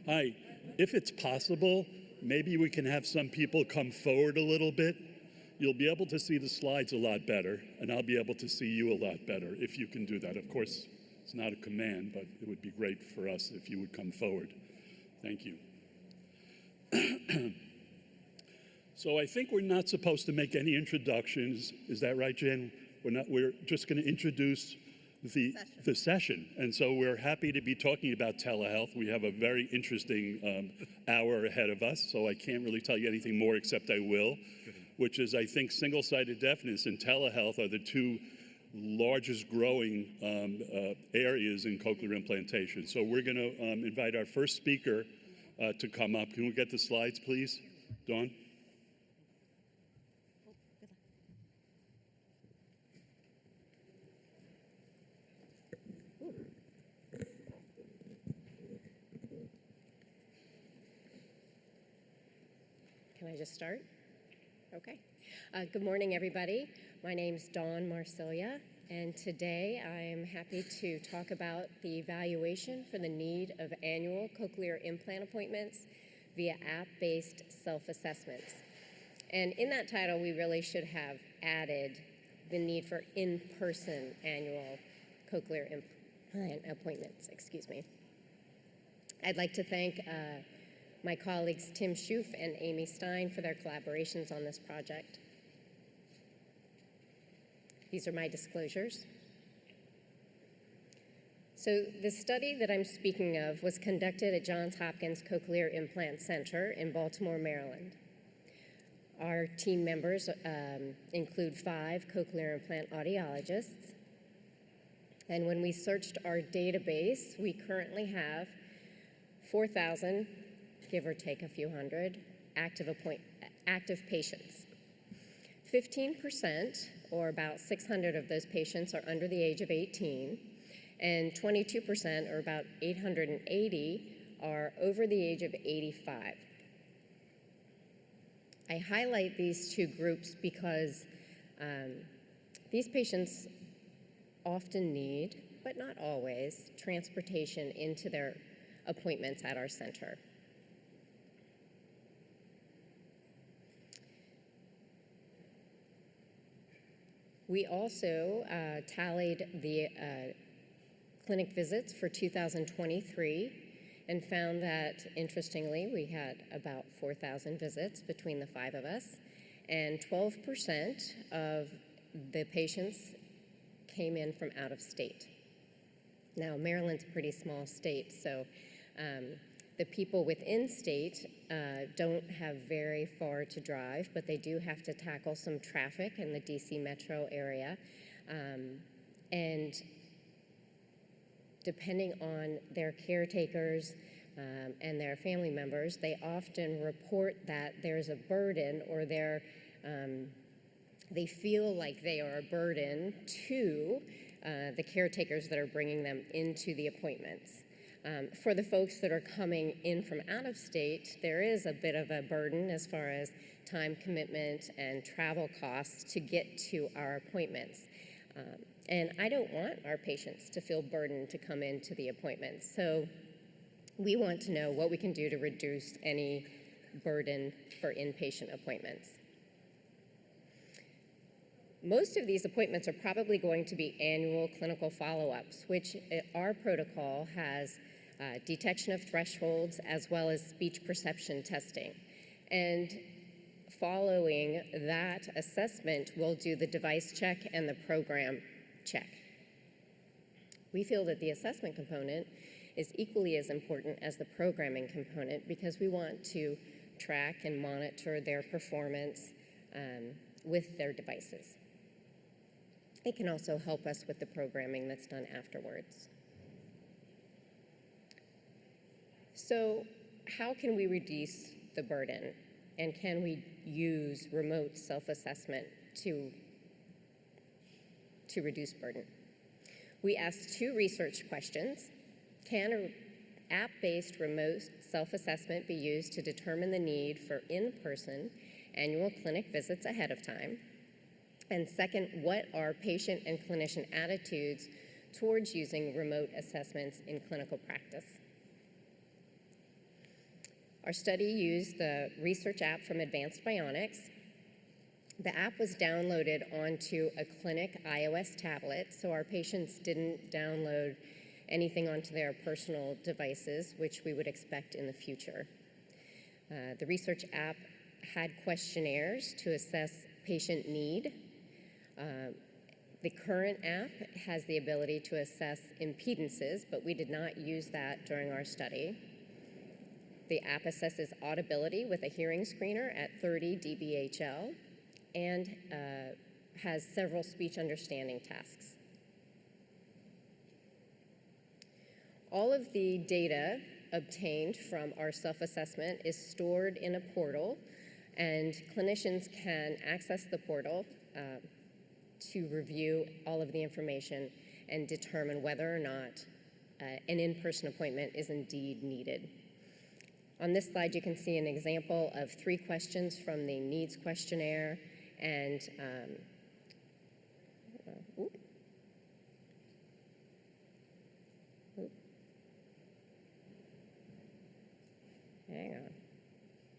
Hi, if it's possible, maybe we can have some people come forward a little bit. You'll be able to see the slides a lot better, and I'll be able to see you a lot better if you can do that. Of course, it's not a command, but it would be great for us if you would come forward. Thank you. So I think we're not supposed to make any introductions. Is that right, Jen? We're just going to introduce the session. And so we're happy to be talking about telehealth. We have a very interesting hour ahead of us, so I can't really tell you anything more except I will, which is I think single-sided deafness and telehealth are the two largest growing areas in cochlear implantation. So we're going to invite our first speaker to come up. Can we get the slides, please, Dawn? Can I just start? Okay. Good morning, everybody. My name's Dawn Marsilia, and today I am happy to talk about the evaluation for the need of annual cochlear implant appointments via app-based self-assessments. And in that title, we really should have added the need for in-person annual cochlear implant appointments. Excuse me. I'd like to thank my colleagues Tim Schoof and Amy Stein for their collaborations on this project. These are my disclosures. So the study that I'm speaking of was conducted at Johns Hopkins Cochlear Implant Center in Baltimore, Maryland. Our team members include 5 cochlear implant audiologists. And when we searched our database, we currently have 4,000, give or take a few hundred, active patients. 15%, or about 600 of those patients, are under the age of 18, and 22%, or about 880, are over the age of 85. I highlight these two groups because these patients often need, but not always, transportation into their appointments at our center. We also tallied the clinic visits for 2023 and found that, interestingly, we had about 4,000 visits between the 5 of us, and 12% of the patients came in from out of state. Now, Maryland's a pretty small state, so the people within state don't have very far to drive, but they do have to tackle some traffic in the DC metro area. And depending on their caretakers and their family members, they often report that there's a burden, or they feel like they are a burden to the caretakers that are bringing them into the appointments. For the folks that are coming in from out of state, there is a bit of a burden as far as time commitment and travel costs to get to our appointments. And I don't want our patients to feel burdened to come into the appointments. So we want to know what we can do to reduce any burden for inpatient appointments. Most of these appointments are probably going to be annual clinical follow-ups, which our protocol has detection of thresholds as well as speech perception testing. And following that assessment, we'll do the device check and the program check. We feel that the assessment component is equally as important as the programming component because we want to track and monitor their performance with their devices. It can also help us with the programming that's done afterwards. So how can we reduce the burden, and can we use remote self-assessment to reduce burden? We asked 2 research questions. Can an app-based remote self-assessment be used to determine the need for in-person annual clinic visits ahead of time? And second, what are patient and clinician attitudes towards using remote assessments in clinical practice? Our study used the research app from Advanced Bionics. The app was downloaded onto a clinic iOS tablet, so our patients didn't download anything onto their personal devices, which we would expect in the future. The research app had questionnaires to assess patient need. The current app has the ability to assess impedances, but we did not use that during our study. The app assesses audibility with a hearing screener at 30 dBHL and has several speech understanding tasks. All of the data obtained from our self-assessment is stored in a portal, and clinicians can access the portal to review all of the information and determine whether or not an in-person appointment is indeed needed. On this slide, you can see an example of 3 questions from the needs questionnaire and hang on,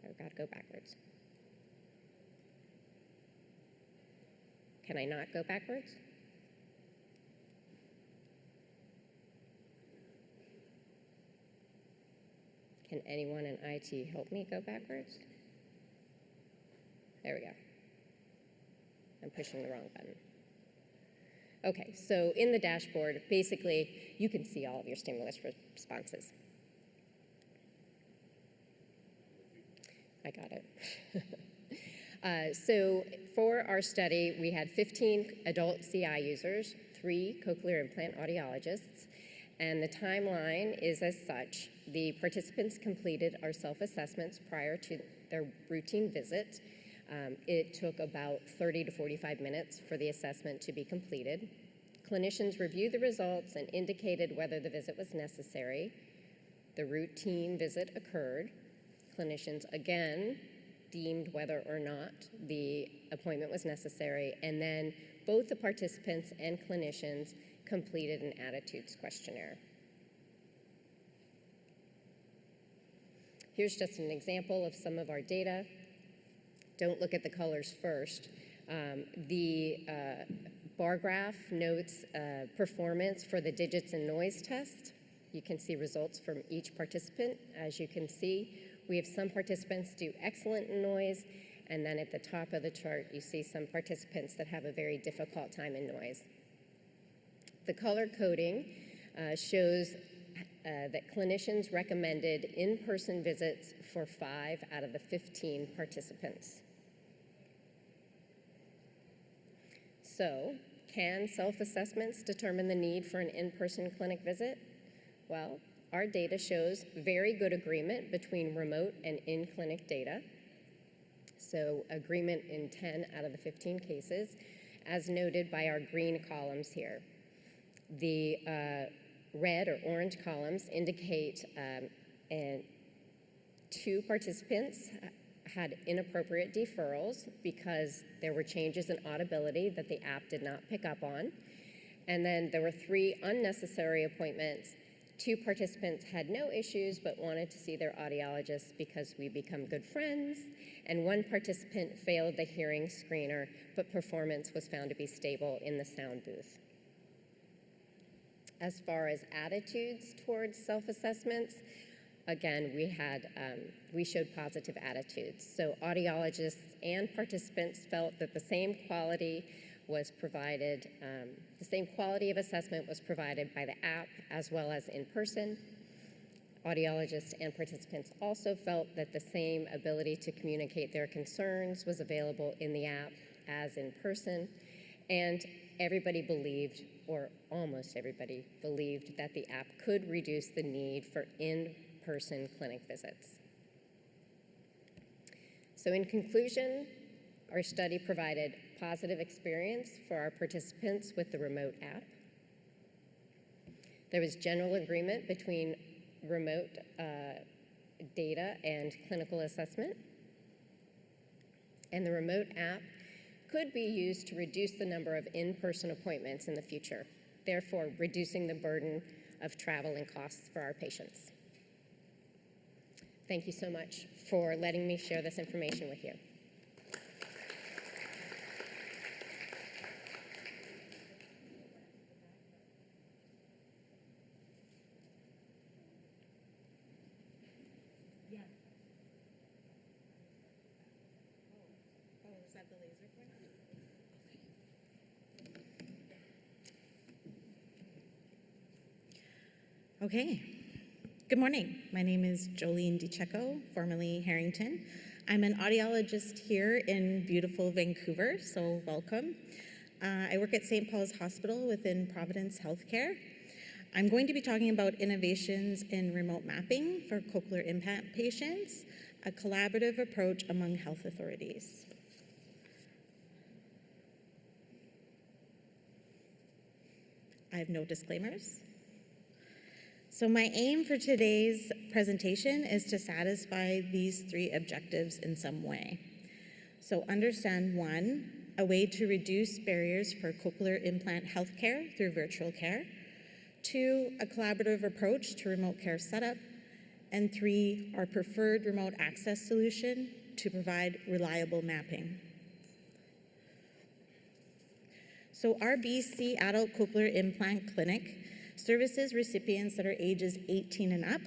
I've got to go backwards. Can I not go backwards? Can anyone in IT help me go backwards? There we go. I'm pushing the wrong button. Okay, so in the dashboard, basically, you can see all of your stimulus responses. I got it. So for our study, we had 15 adult CI users, 3 cochlear implant audiologists, and the timeline is as such. The participants completed our self-assessments prior to their routine visit. It took about 30 to 45 minutes for the assessment to be completed. Clinicians reviewed the results and indicated whether the visit was necessary. The routine visit occurred. Clinicians again deemed whether or not the appointment was necessary, and then both the participants and clinicians completed an attitudes questionnaire. Here's just an example of some of our data. Don't look at the colors first. The bar graph notes performance for the digits and noise test. You can see results from each participant. As you can see, we have some participants do excellent in noise, and then at the top of the chart, you see some participants that have a very difficult time in noise. The color coding shows that clinicians recommended in-person visits for 5 out of the 15 participants. So, can self-assessments determine the need for an in-person clinic visit? Well, our data shows very good agreement between remote and in-clinic data. So agreement in 10 out of the 15 cases, as noted by our green columns here. The red or orange columns indicate 2 participants had inappropriate deferrals because there were changes in audibility that the app did not pick up on. And then there were 3 unnecessary appointments. 2 participants had no issues but wanted to see their audiologist because we become good friends. And 1 participant failed the hearing screener, but performance was found to be stable in the sound booth. As far as attitudes towards self-assessments, again, we showed positive attitudes. So audiologists and participants felt that the same quality was provided, the same quality of assessment was provided by the app as well as in person. Audiologists and participants also felt that the same ability to communicate their concerns was available in the app as in person, and everybody believed, or almost everybody believed, that the app could reduce the need for in-person clinic visits. So in conclusion, our study provided positive experience for our participants with the remote app. There was general agreement between remote data and clinical assessment. And the remote app could be used to reduce the number of in-person appointments in the future, therefore reducing the burden of travel and costs for our patients. Thank you so much for letting me share this information with you. Okay. Good morning. My name is Jolene DiCecco, formerly Harrington. I'm an audiologist here in beautiful Vancouver, so welcome. I work at St. Paul's Hospital within Providence Healthcare. I'm going to be talking about innovations in remote mapping for cochlear implant patients, a collaborative approach among health authorities. I have no disclaimers. So my aim for today's presentation is to satisfy these three objectives in some way. So understand, one, a way to reduce barriers for cochlear implant healthcare through virtual care. Two, a collaborative approach to remote care setup. And three, our preferred remote access solution to provide reliable mapping. So our BC Adult Cochlear Implant Clinic services recipients that are ages 18 and up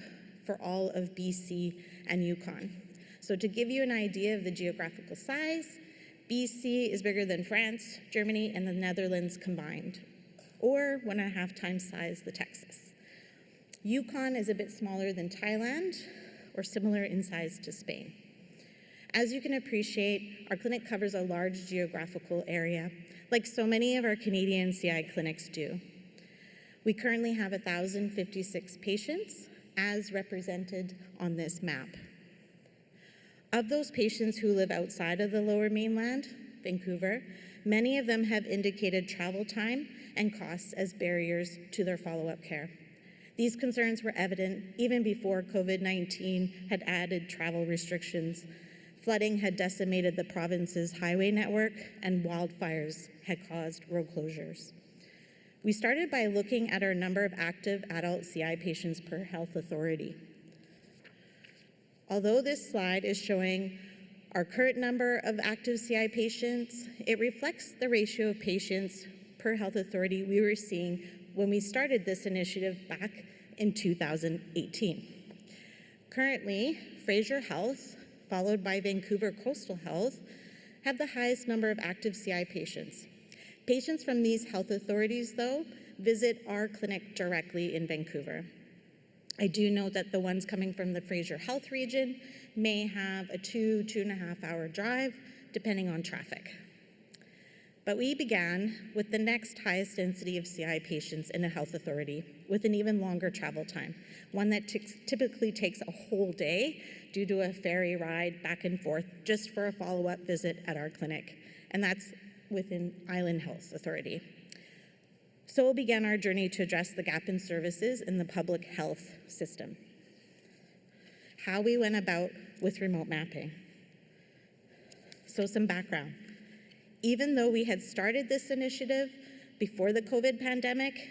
for all of BC and Yukon. So to give you an idea of the geographical size, BC is bigger than France, Germany, and the Netherlands combined, or 1.5 times size the Texas. Yukon is a bit smaller than Thailand, or similar in size to Spain. As you can appreciate, our clinic covers a large geographical area, like so many of our Canadian CI clinics do. We currently have 1,056 patients, as represented on this map. Of those patients who live outside of the Lower Mainland, Vancouver, many of them have indicated travel time and costs as barriers to their follow-up care. These concerns were evident even before COVID-19 had added travel restrictions. Flooding had decimated the province's highway network, and wildfires had caused road closures. We started by looking at our number of active adult CI patients per health authority. Although this slide is showing our current number of active CI patients, it reflects the ratio of patients per health authority we were seeing when we started this initiative back in 2018. Currently, Fraser Health, followed by Vancouver Coastal Health, have the highest number of active CI patients. Patients from these health authorities, though, visit our clinic directly in Vancouver. I do note that the ones coming from the Fraser Health region may have a 2.5 hour drive, depending on traffic. But we began with the next highest density of CI patients in a health authority, with an even longer travel time, one that typically takes a whole day due to a ferry ride back and forth just for a follow-up visit at our clinic. And that's within Island Health Authority. So began our journey to address the gap in services in the public health system. How we went about with remote mapping. So some background. Even though we had started this initiative before the COVID pandemic,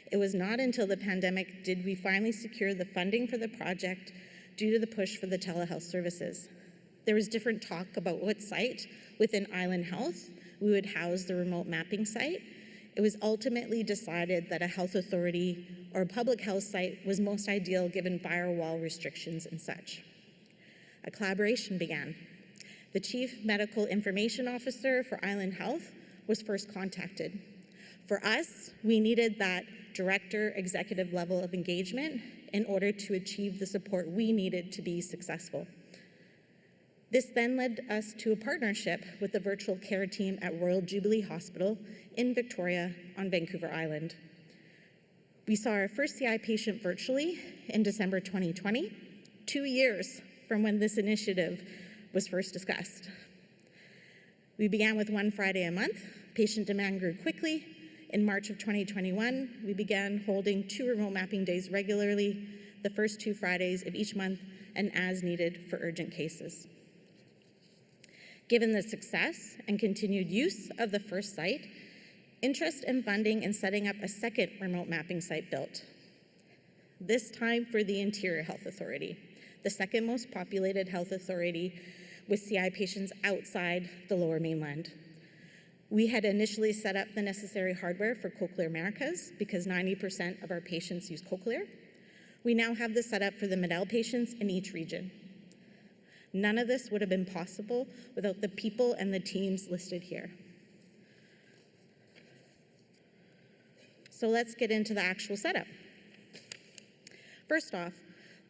it was not until the pandemic did we finally secure the funding for the project due to the push for the telehealth services. There was different talk about what site within Island Health we would house the remote mapping site. It was ultimately decided that a health authority or a public health site was most ideal given firewall restrictions and such. A collaboration began. The Chief Medical Information Officer for Island Health was first contacted. For us, we needed that director executive level of engagement in order to achieve the support we needed to be successful. This then led us to a partnership with the virtual care team at Royal Jubilee Hospital in Victoria on Vancouver Island. We saw our first CI patient virtually in December 2020, 2 years from when this initiative was first discussed. We began with 1 Friday a month. Patient demand grew quickly. In March of 2021, we began holding 2 remote mapping days regularly, the first 2 Fridays of each month, and as needed for urgent cases. Given the success and continued use of the first site, interest and funding in setting up a second remote mapping site built. This time for the Interior Health Authority, the second most populated health authority with CI patients outside the Lower Mainland. We had initially set up the necessary hardware for Cochlear Americas because 90% of our patients use Cochlear. We now have this set up for the Medell patients in each region. None of this would have been possible without the people and the teams listed here. So let's get into the actual setup. First off,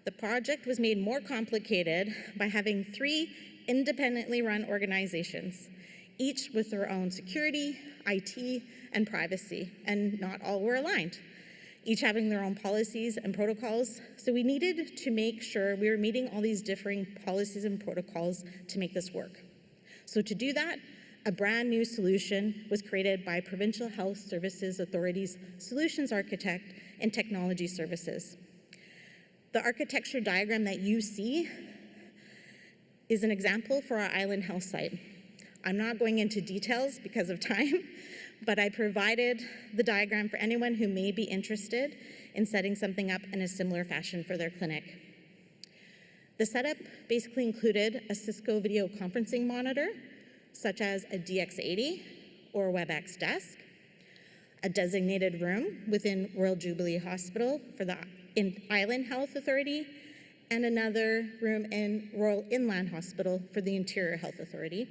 the project was made more complicated by having 3 independently run organizations, each with their own security, IT, and privacy, and not all were aligned, each having their own policies and protocols. So we needed to make sure we were meeting all these differing policies and protocols to make this work. So to do that, a brand new solution was created by Provincial Health Services Authority's Solutions Architect and Technology Services. The architecture diagram that you see is an example for our Island Health site. I'm not going into details because of time, but I provided the diagram for anyone who may be interested in setting something up in a similar fashion for their clinic. The setup basically included a Cisco video conferencing monitor, such as a DX80 or WebEx desk, a designated room within Royal Jubilee Hospital for the Island Health Authority, and another room in Royal Inland Hospital for the Interior Health Authority,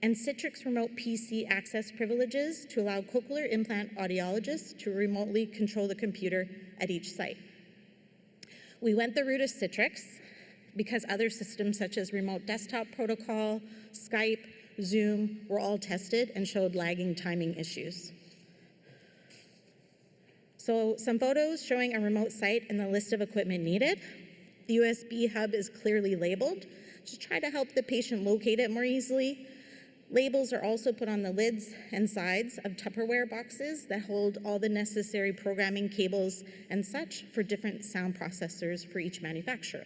and Citrix remote PC access privileges to allow cochlear implant audiologists to remotely control the computer at each site. We went the route of Citrix because other systems such as remote desktop protocol, Skype, Zoom were all tested and showed lagging timing issues. So some photos showing a remote site and the list of equipment needed. The USB hub is clearly labeled to try to help the patient locate it more easily. Labels are also put on the lids and sides of Tupperware boxes that hold all the necessary programming cables and such for different sound processors for each manufacturer.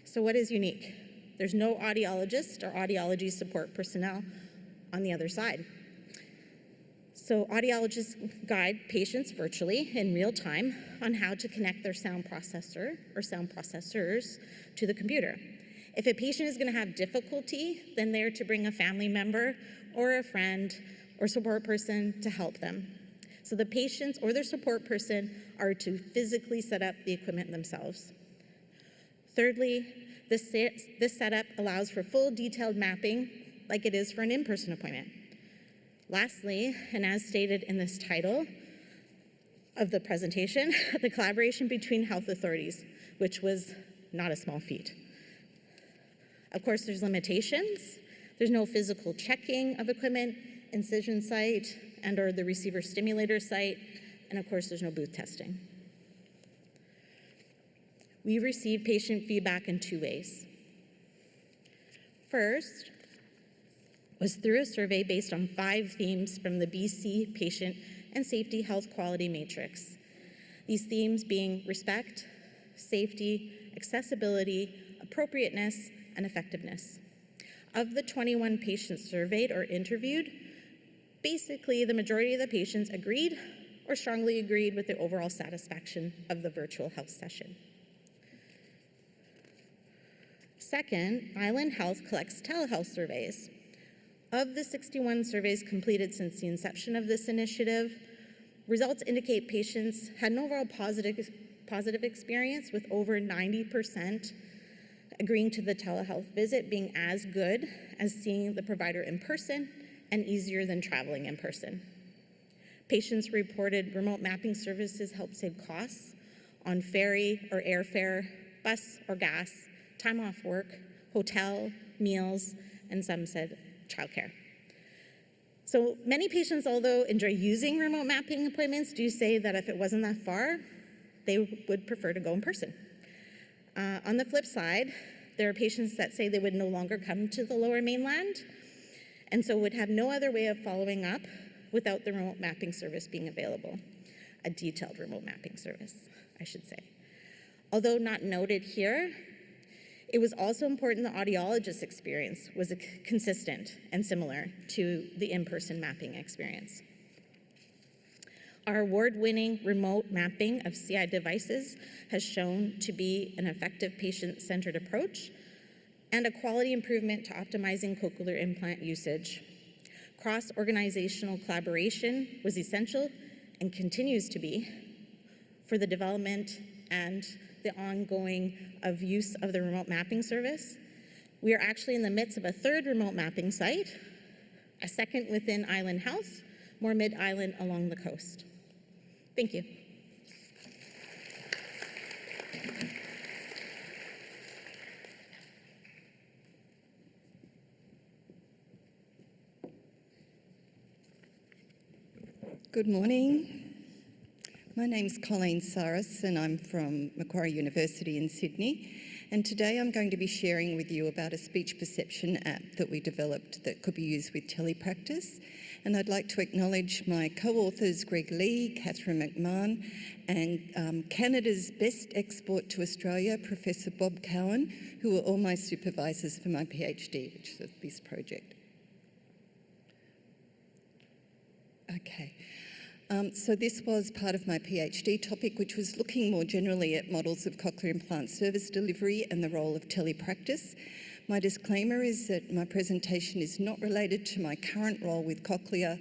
So what is unique? There's no audiologist or audiology support personnel on the other side. So audiologists guide patients virtually in real time on how to connect their sound processor or sound processors to the computer. If a patient is going to have difficulty, then they're to bring a family member or a friend or support person to help them. So the patients or their support person are to physically set up the equipment themselves. Thirdly, this setup allows for full detailed mapping like it is for an in-person appointment. Lastly, and as stated in this title of the presentation, the collaboration between health authorities, which was not a small feat. Of course, there's limitations. There's no physical checking of equipment, incision site, and or the receiver stimulator site, and of course, there's no booth testing. We received patient feedback in 2 ways. First was through a survey based on 5 themes from the BC Patient and Safety Health Quality Matrix. These themes being respect, safety, accessibility, appropriateness, and effectiveness. Of the 21 patients surveyed or interviewed, basically the majority of the patients agreed or strongly agreed with the overall satisfaction of the virtual health session. Second, Island Health collects telehealth surveys. Of the 61 surveys completed since the inception of this initiative, results indicate patients had an overall positive experience, with over 90% agreeing to the telehealth visit being as good as seeing the provider in person and easier than traveling in person. Patients reported remote mapping services help save costs on ferry or airfare, bus or gas, time off work, hotel, meals, and some said childcare. So many patients, although enjoy using remote mapping appointments, do say that if it wasn't that far, they would prefer to go in person. On the flip side, there are patients that say they would no longer come to the Lower Mainland, and so would have no other way of following up without the remote mapping service being available. A detailed remote mapping service, I should say. Although not noted here, it was also important the audiologist experience was consistent and similar to the in-person mapping experience. Our award-winning remote mapping of CI devices has shown to be an effective patient-centered approach and a quality improvement to optimizing cochlear implant usage. Cross-organizational collaboration was essential and continues to be for the development and the ongoing of use of the remote mapping service. We are actually in the midst of a third remote mapping site, a second within Island House, more mid-island along the coast. Thank you. Good morning. My name's Colleen Saris and I'm from Macquarie University in Sydney. And today I'm going to be sharing with you about a speech perception app that we developed that could be used with telepractice. And I'd like to acknowledge my co-authors Greg Lee, Catherine McMahon, and Canada's best export to Australia, Professor Bob Cowan, who were all my supervisors for my PhD, which is this project. Okay. So this was part of my PhD topic, which was looking more generally at models of cochlear implant service delivery and the role of telepractice. My disclaimer is that my presentation is not related to my current role with Cochlear,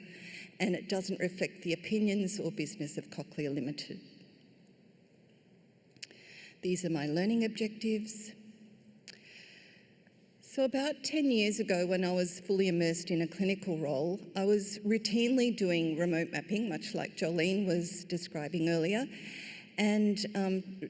and it doesn't reflect the opinions or business of Cochlear Limited. These are my learning objectives. So about 10 years ago, when I was fully immersed in a clinical role, I was routinely doing remote mapping, much like Jolene was describing earlier, and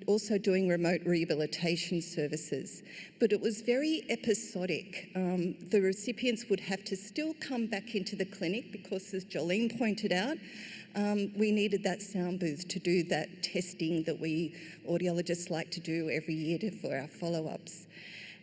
also doing remote rehabilitation services. But it was very episodic. The recipients would have to still come back into the clinic because, as Jolene pointed out, we needed that sound booth to do that testing that we audiologists like to do every year for our follow-ups.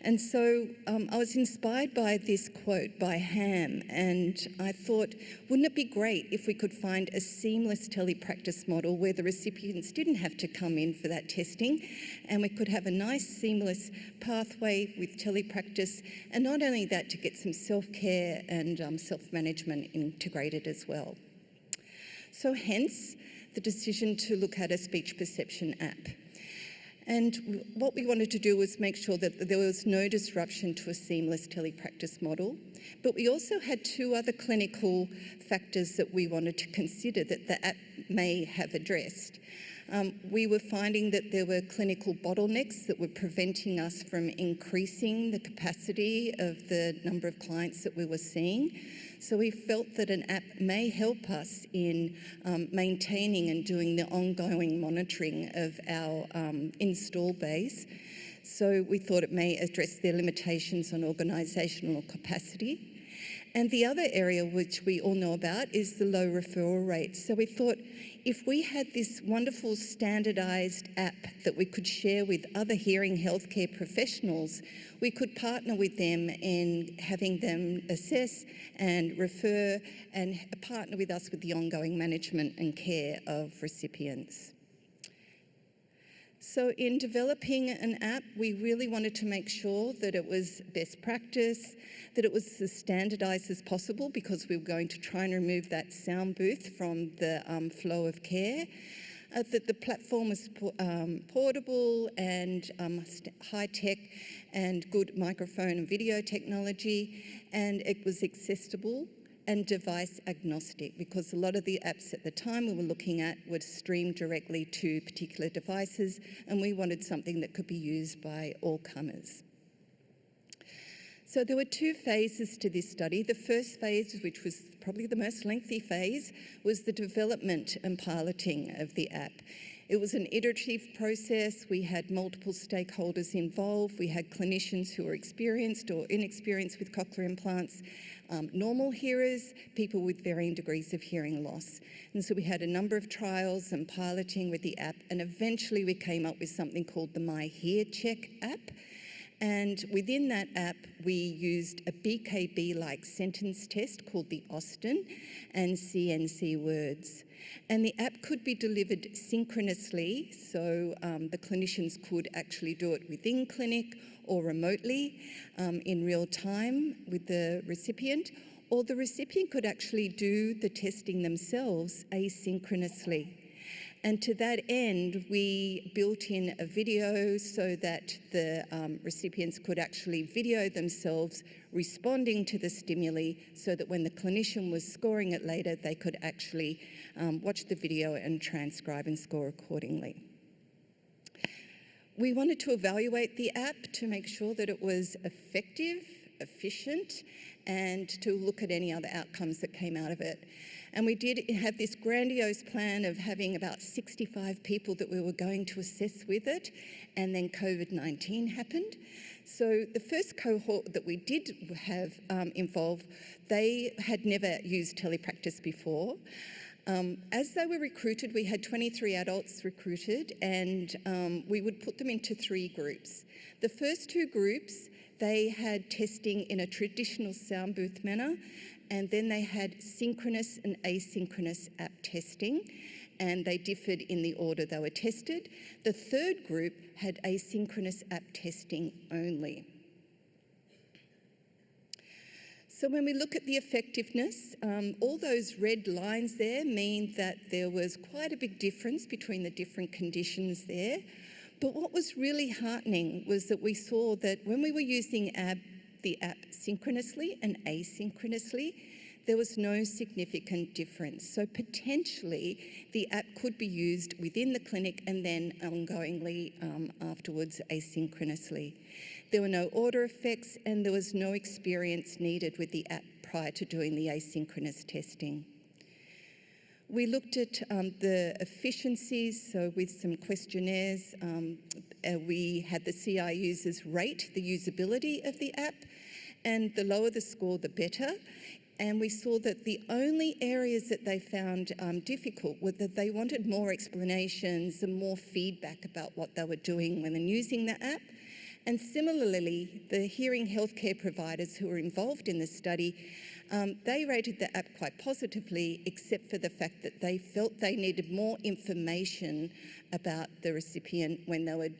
And so I was inspired by this quote by Ham, and I thought, wouldn't it be great if we could find a seamless telepractice model where the recipients didn't have to come in for that testing, and we could have a nice seamless pathway with telepractice, and not only that, to get some self-care and self-management integrated as well. So hence the decision to look at a speech perception app. And what we wanted to do was make sure that there was no disruption to a seamless telepractice model. But we also had two other clinical factors that we wanted to consider that the app may have addressed. We were finding that there were clinical bottlenecks that were preventing us from increasing the capacity of the number of clients that we were seeing. So we felt that an app may help us in maintaining and doing the ongoing monitoring of our install base. So we thought it may address their limitations on organisational capacity. And the other area which we all know about is the low referral rates. So we thought if we had this wonderful standardised app that we could share with other hearing healthcare professionals, we could partner with them in having them assess and refer and partner with us with the ongoing management and care of recipients. So in developing an app, we really wanted to make sure that it was best practice, that it was as standardised as possible because we were going to try and remove that sound booth from the flow of care, that the platform was portable and high-tech and good microphone and video technology, and it was accessible and device agnostic, because a lot of the apps at the time we were looking at would stream directly to particular devices, and we wanted something that could be used by all comers. So there were two phases to this study. The first phase, which was probably the most lengthy phase, was the development and piloting of the app. It was an iterative process. We had multiple stakeholders involved. We had clinicians who were experienced or inexperienced with cochlear implants, normal hearers, people with varying degrees of hearing loss. And so we had a number of trials and piloting with the app, and eventually we came up with something called the My Hear Check app. And within that app, we used a BKB-like sentence test called the Austin and CNC words. And the app could be delivered synchronously, so the clinicians could actually do it within clinic or remotely in real time with the recipient, or the recipient could actually do the testing themselves asynchronously. And to that end, we built in a video so that the recipients could actually video themselves responding to the stimuli, so that when the clinician was scoring it later, they could actually watch the video and transcribe and score accordingly. We wanted to evaluate the app to make sure that it was effective, efficient, and to look at any other outcomes that came out of it. And we did have this grandiose plan of having about 65 people that we were going to assess with it, and then COVID-19 happened. So the first cohort that we did have involved, they had never used telepractice before. As they were recruited, we had 23 adults recruited, and we would put them into 3 groups. The first 2 groups, they had testing in a traditional sound booth manner, and then they had synchronous and asynchronous app testing, and they differed in the order they were tested. The third group had asynchronous app testing only. So when we look at the effectiveness, all those red lines there mean that there was quite a big difference between the different conditions there. But what was really heartening was that we saw that when we were using the app synchronously and asynchronously, there was no significant difference. So potentially the app could be used within the clinic and then ongoingly afterwards asynchronously. There were no order effects, and there was no experience needed with the app prior to doing the asynchronous testing. We looked at the efficiencies, so with some questionnaires, we had the CI users rate the usability of the app, and the lower the score, the better. And we saw that the only areas that they found difficult were that they wanted more explanations and more feedback about what they were doing when using the app. And similarly, the hearing healthcare providers who were involved in the study, they rated the app quite positively, except for the fact that they felt they needed more information about the recipient when they were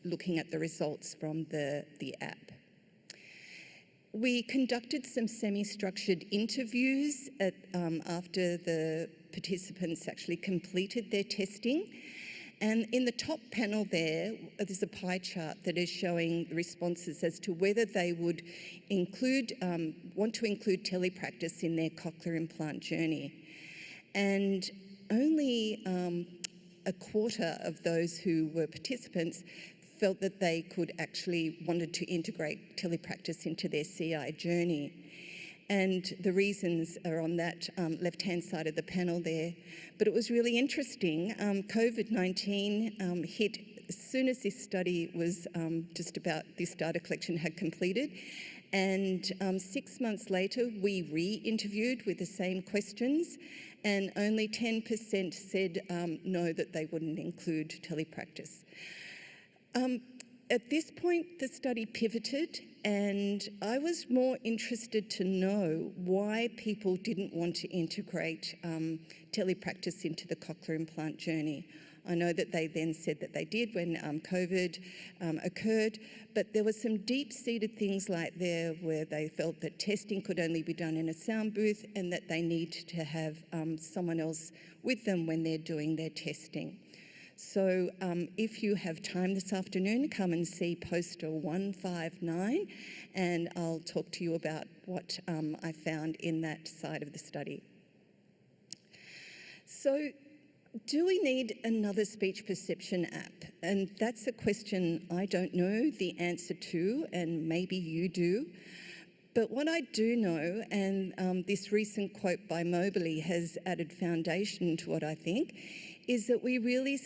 looking at the results from the app. We conducted some semi-structured interviews after the participants actually completed their testing. And in the top panel there's a pie chart that is showing the responses as to whether they would want to include telepractice in their cochlear implant journey. And only a quarter of those who were participants felt that they could actually wanted to integrate telepractice into their CI journey. And the reasons are on that left-hand side of the panel there. But it was really interesting. COVID-19 hit as soon as this study was this data collection had completed. And 6 months later, we re-interviewed with the same questions, and only 10% said no, that they wouldn't include telepractice. At this point, the study pivoted, and I was more interested to know why people didn't want to integrate telepractice into the cochlear implant journey. I know that they then said that they did when COVID occurred, but there were some deep-seated things like there where they felt that testing could only be done in a sound booth, and that they need to have someone else with them when they're doing their testing. So if you have time this afternoon, come and see poster 159, and I'll talk to you about what I found in that side of the study. So do we need another speech perception app? And that's a question I don't know the answer to, and maybe you do. But what I do know, and this recent quote by Mobley has added foundation to what I think, is that we really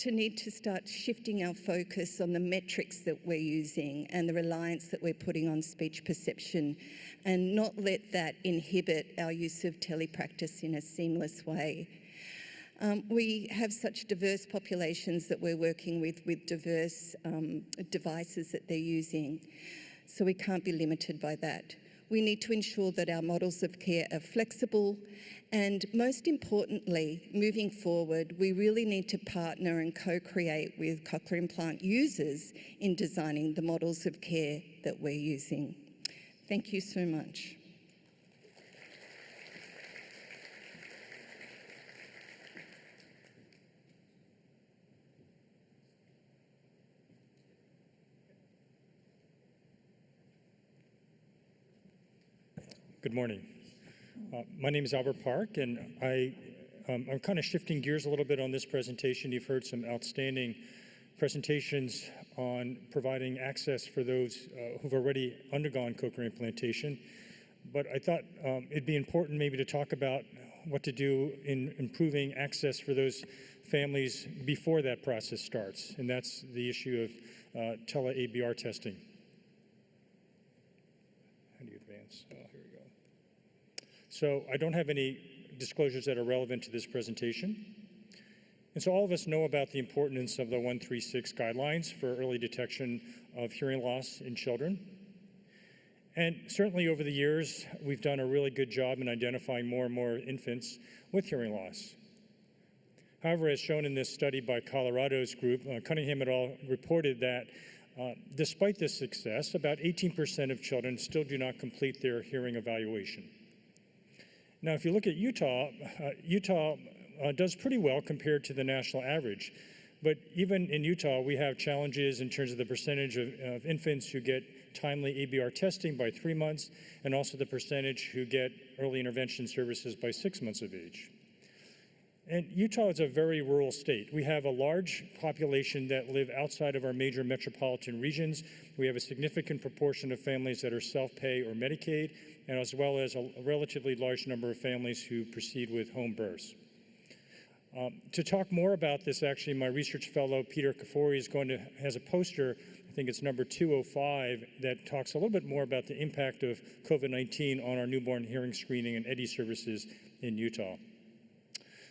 need to start shifting our focus on the metrics that we're using and the reliance that we're putting on speech perception, and not let that inhibit our use of telepractice in a seamless way. We have such diverse populations that we're working with diverse devices that they're using, so we can't be limited by that. We need to ensure that our models of care are flexible, and most importantly, moving forward, we really need to partner and co-create with cochlear implant users in designing the models of care that we're using. Thank you so much. Good morning. My name is Albert Park, and I'm kind of shifting gears a little bit on this presentation. You've heard some outstanding presentations on providing access for those who've already undergone cochlear implantation. But I thought it'd be important maybe to talk about what to do in improving access for those families before that process starts, and that's the issue of tele-ABR testing. How do you advance? Oh, here we go. So I don't have any disclosures that are relevant to this presentation. And so all of us know about the importance of the 136 guidelines for early detection of hearing loss in children. And certainly over the years, we've done a really good job in identifying more and more infants with hearing loss. However, as shown in this study by Colorado's group, Cunningham et al. Reported that despite this success, about 18% of children still do not complete their hearing evaluation. Now, if you look at Utah, Utah does pretty well compared to the national average. But even in Utah, we have challenges in terms of the percentage of infants who get timely ABR testing by 3 months, and also the percentage who get early intervention services by 6 months of age. And Utah is a very rural state. We have a large population that live outside of our major metropolitan regions. We have a significant proportion of families that are self-pay or Medicaid, and as well as a relatively large number of families who proceed with home births. To talk more about this, actually, my research fellow, Peter Kafori, has a poster, I think it's number 205, that talks a little bit more about the impact of COVID-19 on our newborn hearing screening and EDI services in Utah.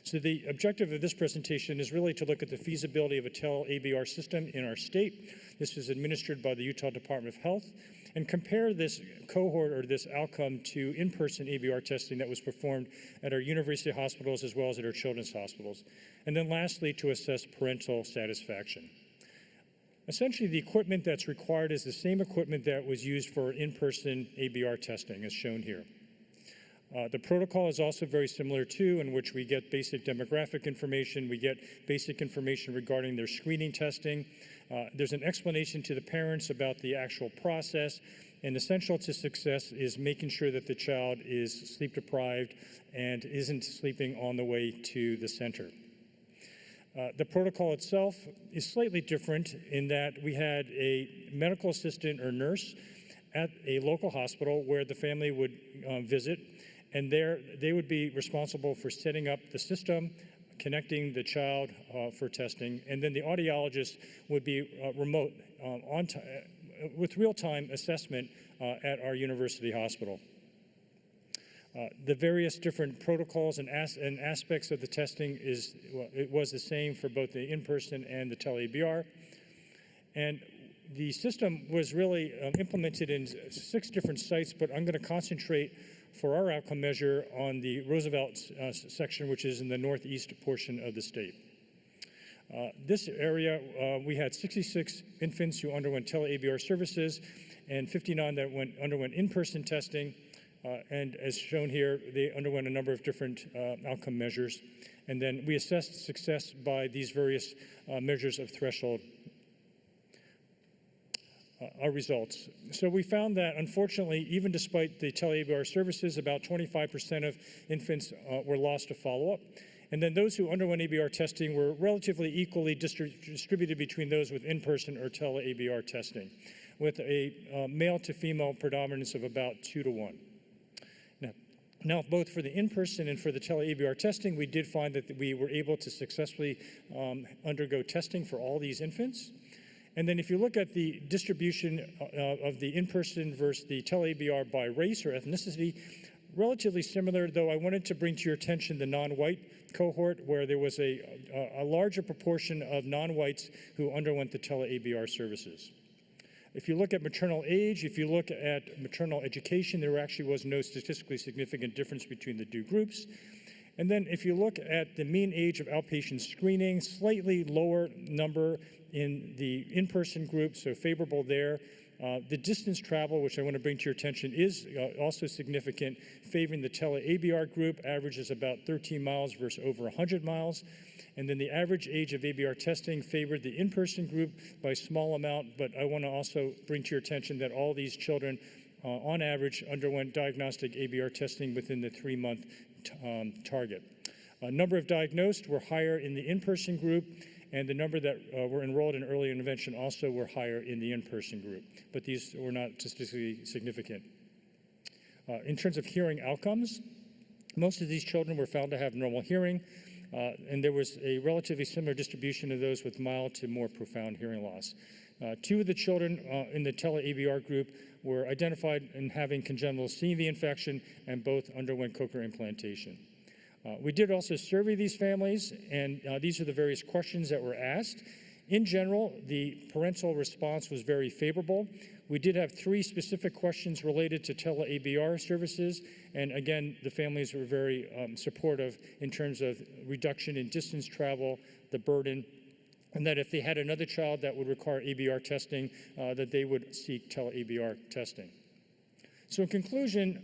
So the objective of this presentation is really to look at the feasibility of a tele-ABR system in our state. This is administered by the Utah Department of Health, and compare this cohort or this outcome to in-person ABR testing that was performed at our university hospitals as well as at our children's hospitals. And then lastly, to assess parental satisfaction. Essentially, the equipment that's required is the same equipment that was used for in-person ABR testing, as shown here. The protocol is also very similar too, in which we get basic demographic information, we get basic information regarding their screening testing. There's an explanation to the parents about the actual process, and essential to success is making sure that the child is sleep deprived and isn't sleeping on the way to the center. The protocol itself is slightly different in that we had a medical assistant or nurse at a local hospital where the family would visit, and there they would be responsible for setting up the system, connecting the child for testing, and then the audiologist would be remote with real-time assessment at our university hospital. The various different protocols and aspects of the testing it was the same for both the in-person and the tele-ABR. And the system was really implemented in 6 different sites, but I'm going to concentrate for our outcome measure on the Roosevelt section, which is in the northeast portion of the state. This area, we had 66 infants who underwent tele-ABR services and 59 that underwent in-person testing. And as shown here, they underwent a number of different outcome measures. And then we assessed success by these various measures of threshold. Our results. So we found that, unfortunately, even despite the tele-ABR services, about 25% of infants were lost to follow-up. And then those who underwent ABR testing were relatively equally distributed between those with in-person or tele-ABR testing, with a male to female predominance of about 2 to 1. Now, both for the in-person and for the tele-ABR testing, we did find that we were able to successfully undergo testing for all these infants. And then if you look at the distribution of the in-person versus the tele-ABR by race or ethnicity, relatively similar, though I wanted to bring to your attention the non-white cohort, where there was a larger proportion of non-whites who underwent the tele-ABR services. If you look at maternal age, if you look at maternal education, there actually was no statistically significant difference between the 2 groups. And then if you look at the mean age of outpatient screening, slightly lower number in the in-person group, so favorable there. The distance travel, which I want to bring to your attention, is also significant, favoring the tele-ABR group. Average is about 13 miles versus over 100 miles. And then the average age of ABR testing favored the in-person group by a small amount, but I want to also bring to your attention that all these children on average, underwent diagnostic ABR testing within the 3-month target. A number of diagnosed were higher in the in-person group, and the number that were enrolled in early intervention also were higher in the in-person group, but these were not statistically significant. In terms of hearing outcomes, most of these children were found to have normal hearing, and there was a relatively similar distribution of those with mild to more profound hearing loss. 2 of the children in the tele-ABR group were identified in having congenital CV infection, and both underwent cochlear implantation. We did also survey these families, and these are the various questions that were asked. In general, the parental response was very favorable. We did have 3 specific questions related to tele-ABR services, and again, the families were very supportive in terms of reduction in distance travel, the burden, and that if they had another child that would require ABR testing, that they would seek tele-ABR testing. So in conclusion,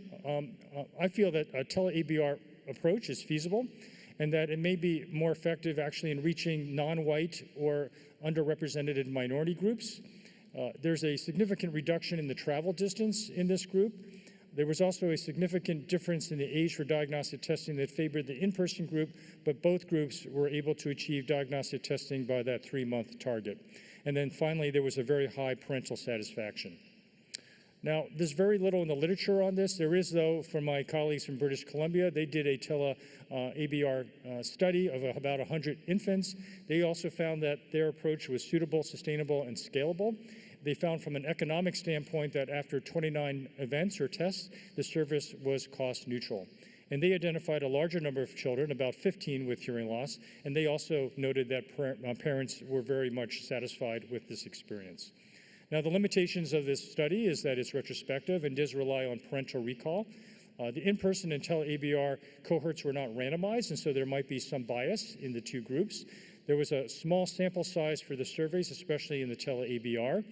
I feel that a tele-ABR approach is feasible, and that it may be more effective actually in reaching non-white or underrepresented minority groups. There's a significant reduction in the travel distance in this group. There was also a significant difference in the age for diagnostic testing that favored the in-person group, but both groups were able to achieve diagnostic testing by that 3-month target. And then finally, there was a very high parental satisfaction. Now, there's very little in the literature on this. There is, though, from my colleagues from British Columbia. They did a tele-ABR study of about 100 infants. They also found that their approach was suitable, sustainable, and scalable. They found from an economic standpoint that after 29 events or tests, the service was cost neutral. And they identified a larger number of children, about 15 with hearing loss, and they also noted that parents were very much satisfied with this experience. Now, the limitations of this study is that it's retrospective and does rely on parental recall. The in-person and tele-ABR cohorts were not randomized, and so there might be some bias in the 2 groups. There was a small sample size for the surveys, especially in the tele-ABR.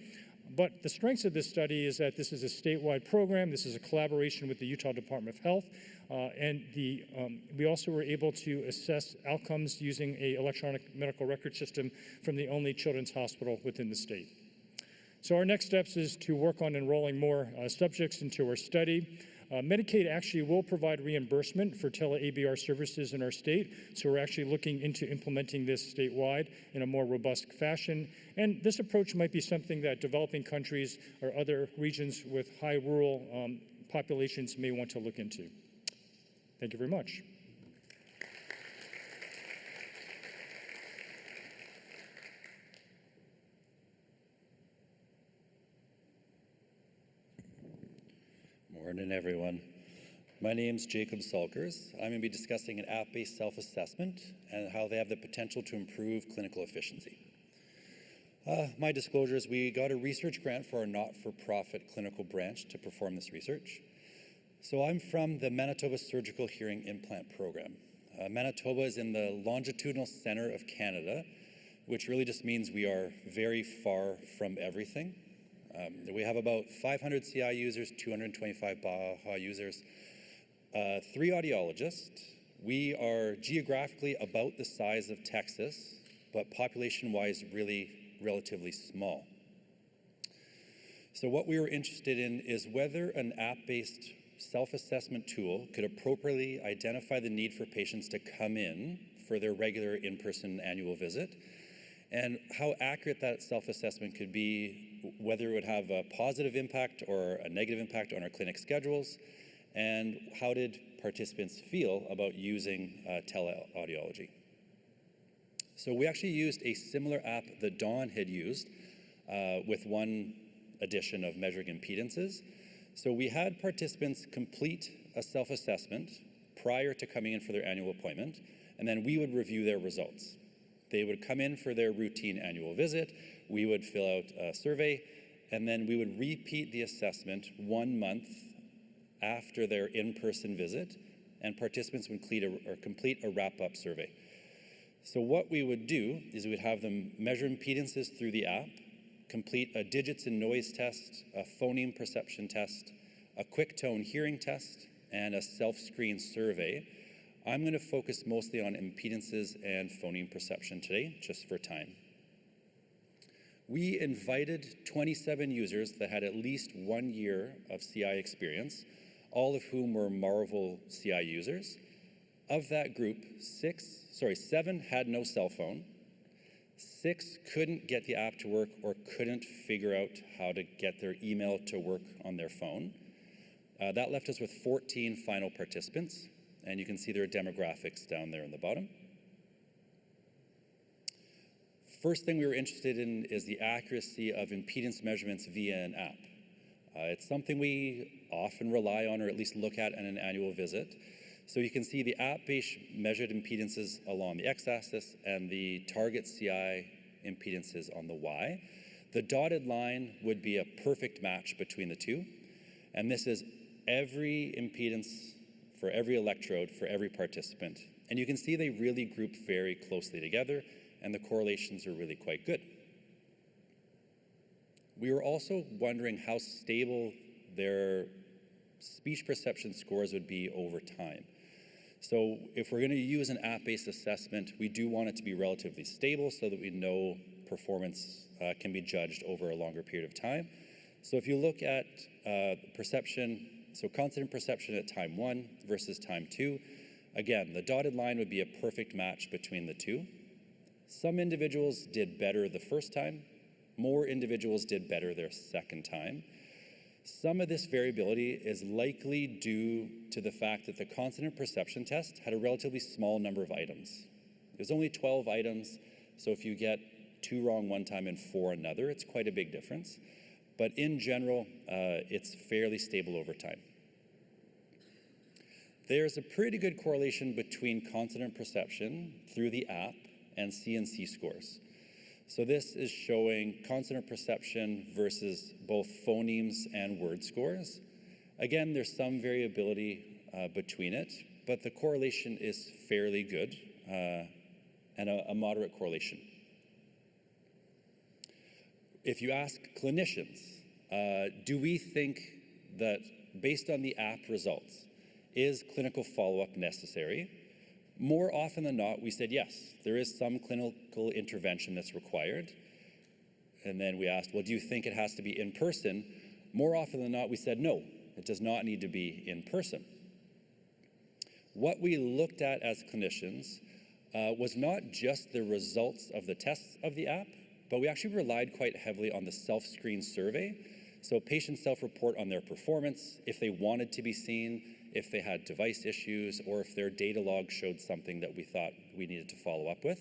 But the strengths of this study is that this is a statewide program. This is a collaboration with the Utah Department of Health. And we also were able to assess outcomes using an electronic medical record system from the only children's hospital within the state. So our next steps is to work on enrolling more subjects into our study. Medicaid actually will provide reimbursement for tele-ABR services in our state, so we're actually looking into implementing this statewide in a more robust fashion. And this approach might be something that developing countries or other regions with high rural populations may want to look into. Thank you very much. Morning, everyone. My name's Jacob Salkers. I'm going to be discussing an app-based self-assessment and how they have the potential to improve clinical efficiency. My disclosures, we got a research grant for our not-for-profit clinical branch to perform this research. So I'm from the Manitoba Surgical Hearing Implant Program. Manitoba is in the longitudinal center of Canada, which really just means we are very far from everything. We have about 500 CI users, 225 Baja users, 3 audiologists. We are geographically about the size of Texas, but population-wise really relatively small. So what we were interested in is whether an app-based self-assessment tool could appropriately identify the need for patients to come in for their regular in-person annual visit, and how accurate that self-assessment could be, whether it would have a positive impact or a negative impact on our clinic schedules, and how did participants feel about using teleaudiology. So we actually used a similar app that Dawn had used with one addition of measuring impedances. So we had participants complete a self-assessment prior to coming in for their annual appointment, and then we would review their results. They would come in for their routine annual visit, we would fill out a survey, and then we would repeat the assessment 1 month after their in-person visit, and participants would complete a wrap-up survey. So what we would do is we would have them measure impedances through the app, complete a digits and noise test, a phoneme perception test, a quick tone hearing test, and a self-screen survey. I'm going to focus mostly on impedances and phoneme perception today, just for time. We invited 27 users that had at least 1 year of CI experience, all of whom were Marvel CI users. Of that group, 7 had no cell phone, 6 couldn't get the app to work or couldn't figure out how to get their email to work on their phone. That left us with 14 final participants, and you can see their demographics down there in the bottom. First thing we were interested in is the accuracy of impedance measurements via an app. It's something we often rely on, or at least look at in an annual visit. So you can see the app-based measured impedances along the x-axis and the target CI impedances on the y. The dotted line would be a perfect match between the two. And this is every impedance for every electrode for every participant. And you can see they really group very closely together, and the correlations are really quite good. We were also wondering how stable their speech perception scores would be over time. So if we're going to use an app-based assessment, we do want it to be relatively stable so that we know performance can be judged over a longer period of time. So if you look at perception, so consonant perception at time 1 versus time 2, again, the dotted line would be a perfect match between the two. Some individuals did better the first time, more individuals did better their second time. Some of this variability is likely due to the fact that the consonant perception test had a relatively small number of items. There's only 12 items, so if you get 2 wrong one time and 4 another, it's quite a big difference. But in general, it's fairly stable over time. There's a pretty good correlation between consonant perception through the app and C&C scores. So this is showing consonant perception versus both phonemes and word scores. Again, there's some variability between it, but the correlation is fairly good and a moderate correlation. If you ask clinicians, do we think that based on the app results, is clinical follow-up necessary? More often than not, we said yes, there is some clinical intervention that's required. And then we asked, well, do you think it has to be in person? More often than not, we said no, it does not need to be in person. What we looked at as clinicians was not just the results of the tests of the app, but we actually relied quite heavily on the self-screen survey. So patients self-report on their performance, if they wanted to be seen, if they had device issues, or if their data log showed something that we thought we needed to follow up with.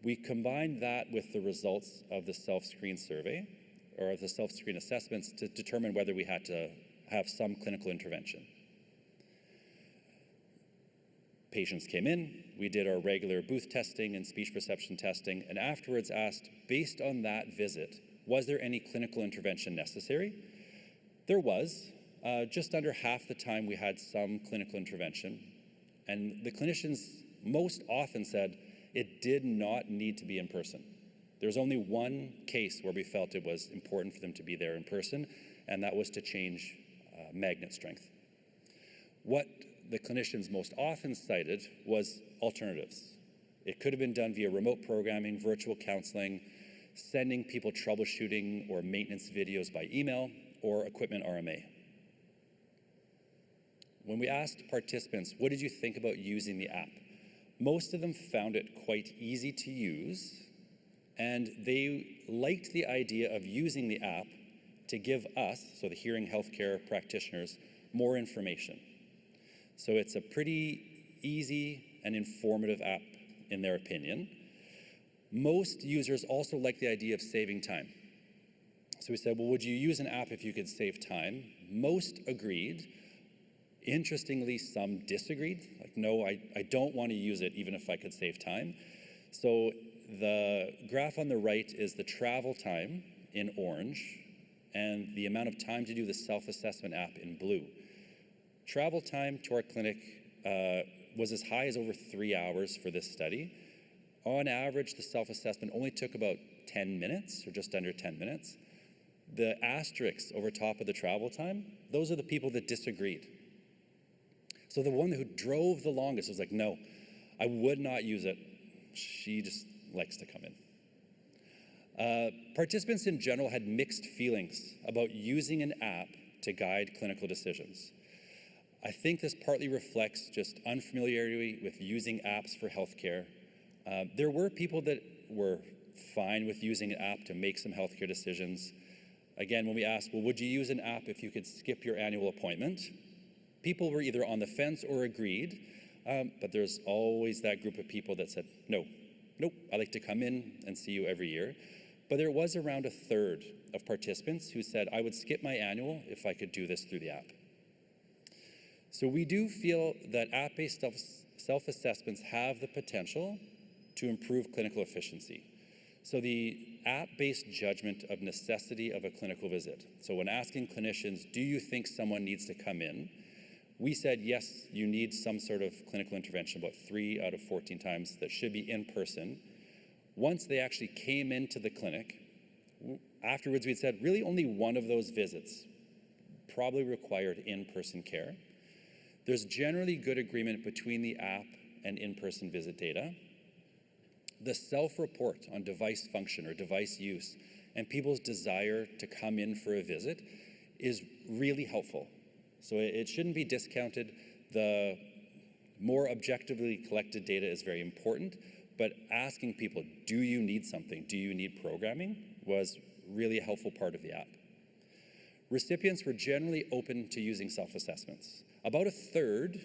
We combined that with the results of the self-screen survey, or of the self-screen assessments, to determine whether we had to have some clinical intervention. Patients came in, we did our regular booth testing and speech perception testing, and afterwards asked, based on that visit, was there any clinical intervention necessary? There was. Just under half the time we had some clinical intervention, and the clinicians most often said it did not need to be in person. There's only one case where we felt it was important for them to be there in person, and that was to change magnet strength. What the clinicians most often cited was alternatives. It could have been done via remote programming, virtual counseling, sending people troubleshooting or maintenance videos by email, or equipment RMA. When we asked participants, what did you think about using the app? Most of them found it quite easy to use, and they liked the idea of using the app to give us, so the hearing healthcare practitioners, more information. So it's a pretty easy and informative app in their opinion. Most users also like the idea of saving time. So we said, well, would you use an app if you could save time? Most agreed. Interestingly, some disagreed. Like, no, I don't want to use it even if I could save time. So the graph on the right is the travel time in orange and the amount of time to do the self-assessment app in blue. Travel time to our clinic was as high as over 3 hours for this study. On average, the self-assessment only took about 10 minutes, or just under 10 minutes. The asterisks over top of the travel time, those are the people that disagreed. So the one who drove the longest was like, no, I would not use it. She just likes to come in. Participants in general had mixed feelings about using an app to guide clinical decisions. I think this partly reflects just unfamiliarity with using apps for healthcare. There were people that were fine with using an app to make some healthcare decisions. Again, when we asked, well, would you use an app if you could skip your annual appointment? People were either on the fence or agreed, but there's always that group of people that said, no, nope, I like to come in and see you every year. But there was around a third of participants who said, I would skip my annual if I could do this through the app. So we do feel that app-based self-assessments have the potential to improve clinical efficiency. So the app-based judgment of necessity of a clinical visit. So when asking clinicians, do you think someone needs to come in? We said, yes, you need some sort of clinical intervention, about 3 out of 14 times that should be in person. Once they actually came into the clinic, afterwards we'd said, really only one of those visits probably required in-person care. There's generally good agreement between the app and in-person visit data. The self-report on device function or device use and people's desire to come in for a visit is really helpful. So it shouldn't be discounted. The more objectively collected data is very important, but asking people, do you need something? Do you need programming? Was really a helpful part of the app. Recipients were generally open to using self-assessments. About a third,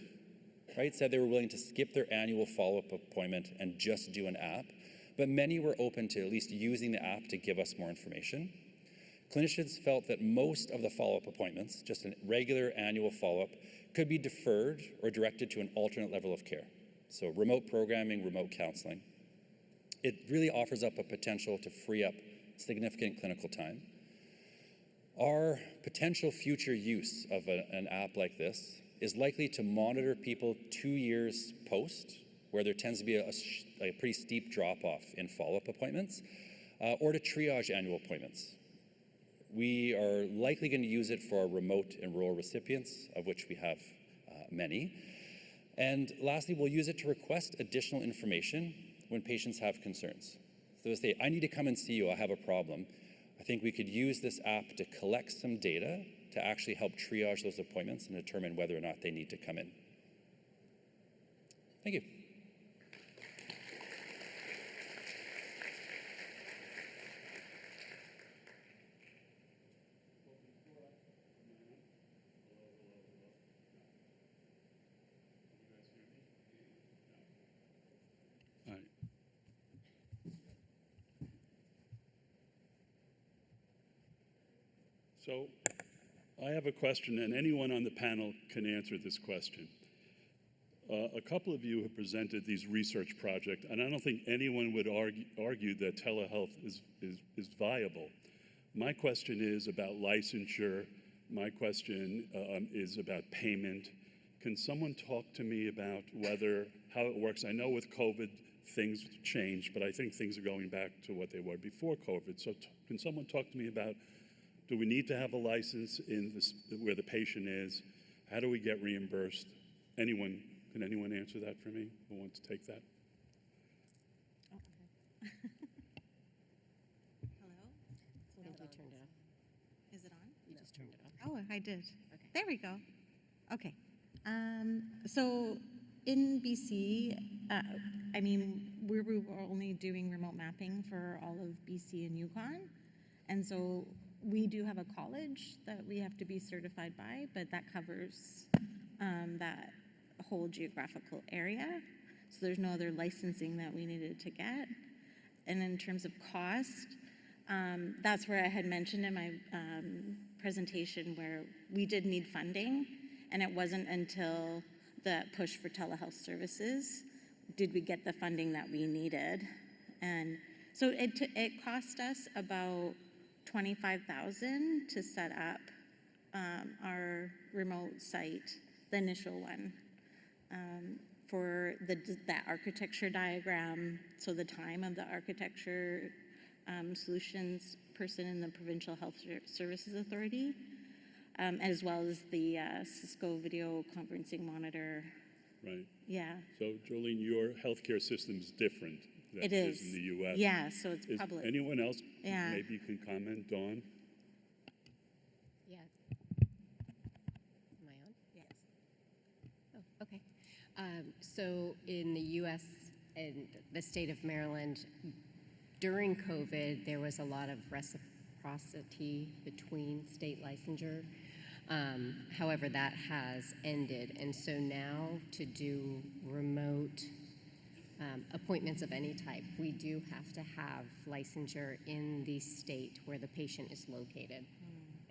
right, said they were willing to skip their annual follow-up appointment and just do an app, but many were open to at least using the app to give us more information. Clinicians felt that most of the follow-up appointments, just a regular annual follow-up, could be deferred or directed to an alternate level of care. So remote programming, remote counseling. It really offers up a potential to free up significant clinical time. Our potential future use of an app like this is likely to monitor people 2 years post, where there tends to be a pretty steep drop-off in follow-up appointments, or to triage annual appointments. We are likely going to use it for our remote and rural recipients, of which we have many. And lastly, we'll use it to request additional information when patients have concerns. So they say, I need to come and see you, I have a problem. I think we could use this app to collect some data to actually help triage those appointments and determine whether or not they need to come in. Thank you. All right. So I have a question, and anyone on the panel can answer this question. A couple of you have presented these research projects, and I don't think anyone would argue that telehealth is viable. My question is about licensure. My question is about payment. Can someone talk to me about how it works? I know with COVID, things changed, but I think things are going back to what they were before COVID. So can someone talk to me about, do we need to have a license where the patient is? How do we get reimbursed? Can anyone answer that for me? Who wants to take that? Oh, okay. Hello? I think we turned it off. Is it on? You just turned it off. Oh, I did. Okay. There we go. Okay. So in BC, I mean, we were only doing remote mapping for all of BC and Yukon. And so we do have a college that we have to be certified by, but that covers that whole geographical area. So there's no other licensing that we needed to get. And in terms of cost, that's where I had mentioned in my presentation where we did need funding, and it wasn't until the push for telehealth services did we get the funding that we needed. And so it cost us about $25,000 to set up our remote site, the initial one, for that architecture diagram, so the time of the architecture solutions person in the Provincial Health Services Authority, as well as the Cisco video conferencing monitor. Right. Yeah. So Jolene, your healthcare system is different that It is is. in the U.S. Yeah, so it's Is public. anyone else? Yeah. Maybe you can comment, Dawn. Yeah. Am I on? Yes. Oh, okay. So in the U.S. and the state of Maryland, during COVID, there was a lot of reciprocity between state licensure. However, that has ended, and so now to do remote appointments of any type, we do have to have licensure in the state where the patient is located.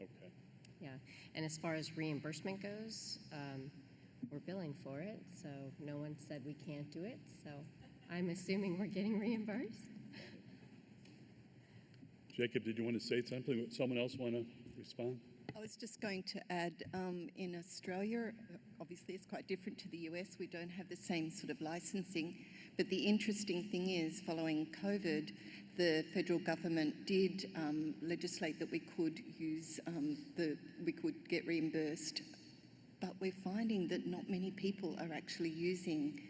Okay. Yeah, and as far as reimbursement goes, we're billing for it, so no one said we can't do it, so I'm assuming we're getting reimbursed. Jacob, did you want to say something? Someone else want to respond? I was just going to add, in Australia, obviously it's quite different to the US. We don't have the same sort of licensing. But the interesting thing is, following COVID, the federal government did legislate that we could use, we could get reimbursed. But we're finding that not many people are actually using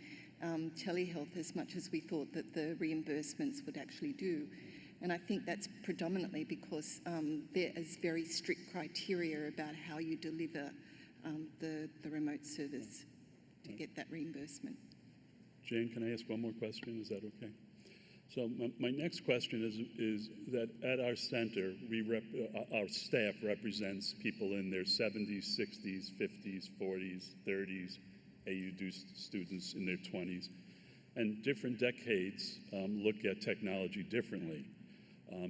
telehealth as much as we thought that the reimbursements would actually do. And I think that's predominantly because there is very strict criteria about how you deliver the remote service to get that reimbursement. Jane, can I ask one more question? Is that okay? So my next question is that at our center, our staff represents people in their 70s, 60s, 50s, 40s, 30s, AUD students in their 20s. And different decades look at technology differently.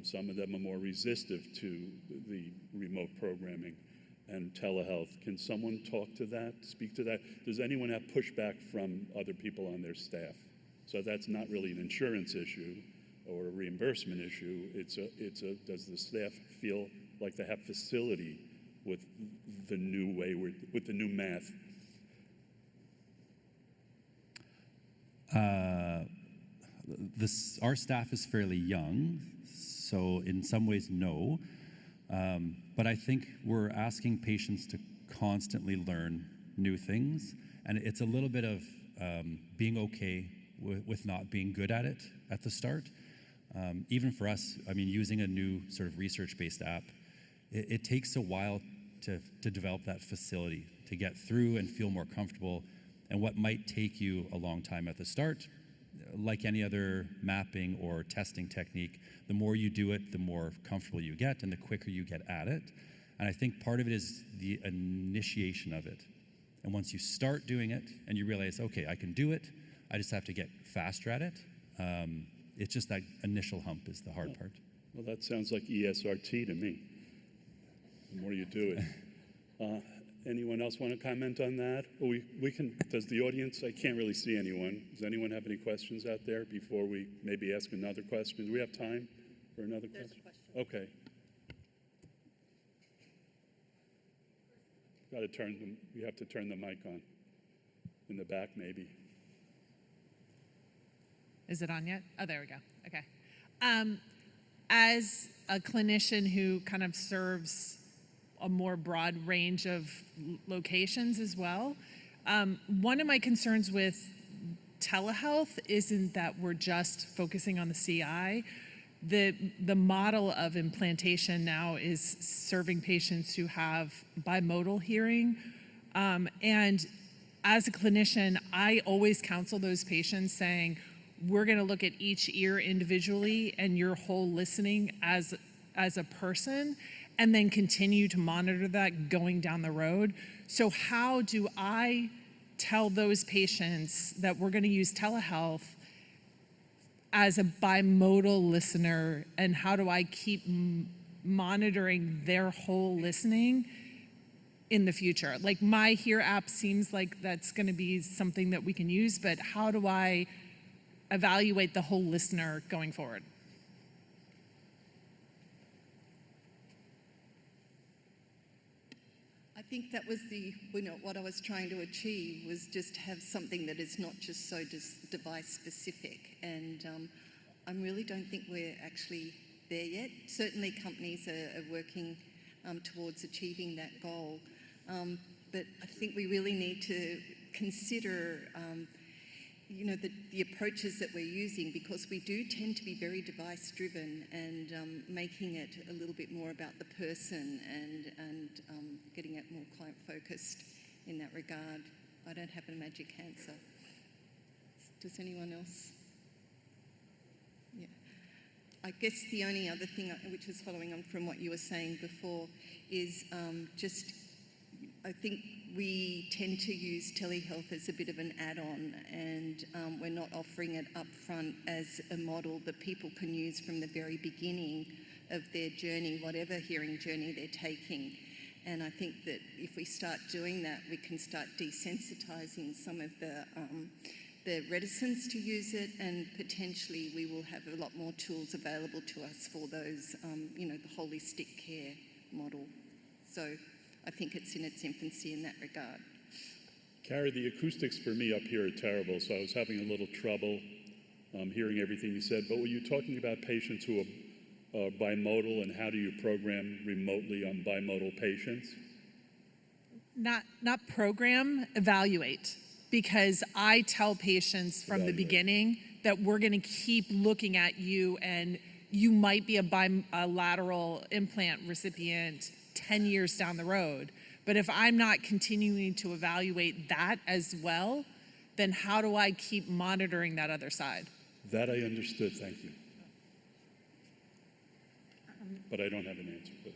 Some of them are more resistive to the remote programming and telehealth. Can someone talk to that, speak to that? Does anyone have pushback from other people on their staff? So that's not really an insurance issue or a reimbursement issue. Does the staff feel like they have facility with the new way, with the new math? Our staff is fairly young, so in some ways, no. But I think we're asking patients to constantly learn new things, and it's a little bit of being okay with not being good at it at the start. Even for us, I mean, using a new sort of research-based app, it takes a while to develop that facility, to get through and feel more comfortable. And what might take you a long time at the start, like any other mapping or testing technique, the more you do it, the more comfortable you get and the quicker you get at it. And I think part of it is the initiation of it. And once you start doing it and you realize, okay, I can do it, I just have to get faster at it. It's just that initial hump is the hard part. Well, that sounds like ESRT to me. The more you do it. Anyone else want to comment on that? Well, we can, does the audience, I can't really see anyone. Does anyone have any questions out there before we maybe ask another question? Do we have time for another question? There's a question. Okay. You have to turn the mic on. In the back, maybe. Is it on yet? Oh, there we go. Okay. As a clinician who kind of serves a more broad range of locations as well, one of my concerns with telehealth isn't that we're just focusing on the CI. The model of implantation now is serving patients who have bimodal hearing. And as a clinician, I always counsel those patients saying, we're going to look at each ear individually and your whole listening as a person, and then continue to monitor that going down the road. So how do I tell those patients that we're going to use telehealth as a bimodal listener, and how do I keep monitoring their whole listening in the future? Like, my Hear app seems like that's going to be something that we can use, but how do I evaluate the whole listener going forward? I think that was what I was trying to achieve, was just have something that is not just so device specific. And I really don't think we're actually there yet. Certainly companies are working towards achieving that goal. But I think we really need to consider you know, the approaches that we're using, because we do tend to be very device driven, and making it a little bit more about the person and getting it more client focused in that regard. I don't have a magic answer. Does anyone else? Yeah. I guess the only other thing, which is following on from what you were saying before, is just, I think we tend to use telehealth as a bit of an add-on, and we're not offering it up front as a model that people can use from the very beginning of their journey, whatever hearing journey they're taking. And I think that if we start doing that, we can start desensitizing some of the reticence to use it, and potentially we will have a lot more tools available to us for those, you know, the holistic care model. So I think it's in its infancy in that regard. Carrie, the acoustics for me up here are terrible, so I was having a little trouble hearing everything you said. But were you talking about patients who are bimodal, and how do you program remotely on bimodal patients? Not program, evaluate. Because I tell patients from the beginning that we're going to keep looking at you, and you might be a bilateral implant recipient 10 years down the road. But if I'm not continuing to evaluate that as well, then how do I keep monitoring that other side? That I understood, thank you. But I don't have an answer for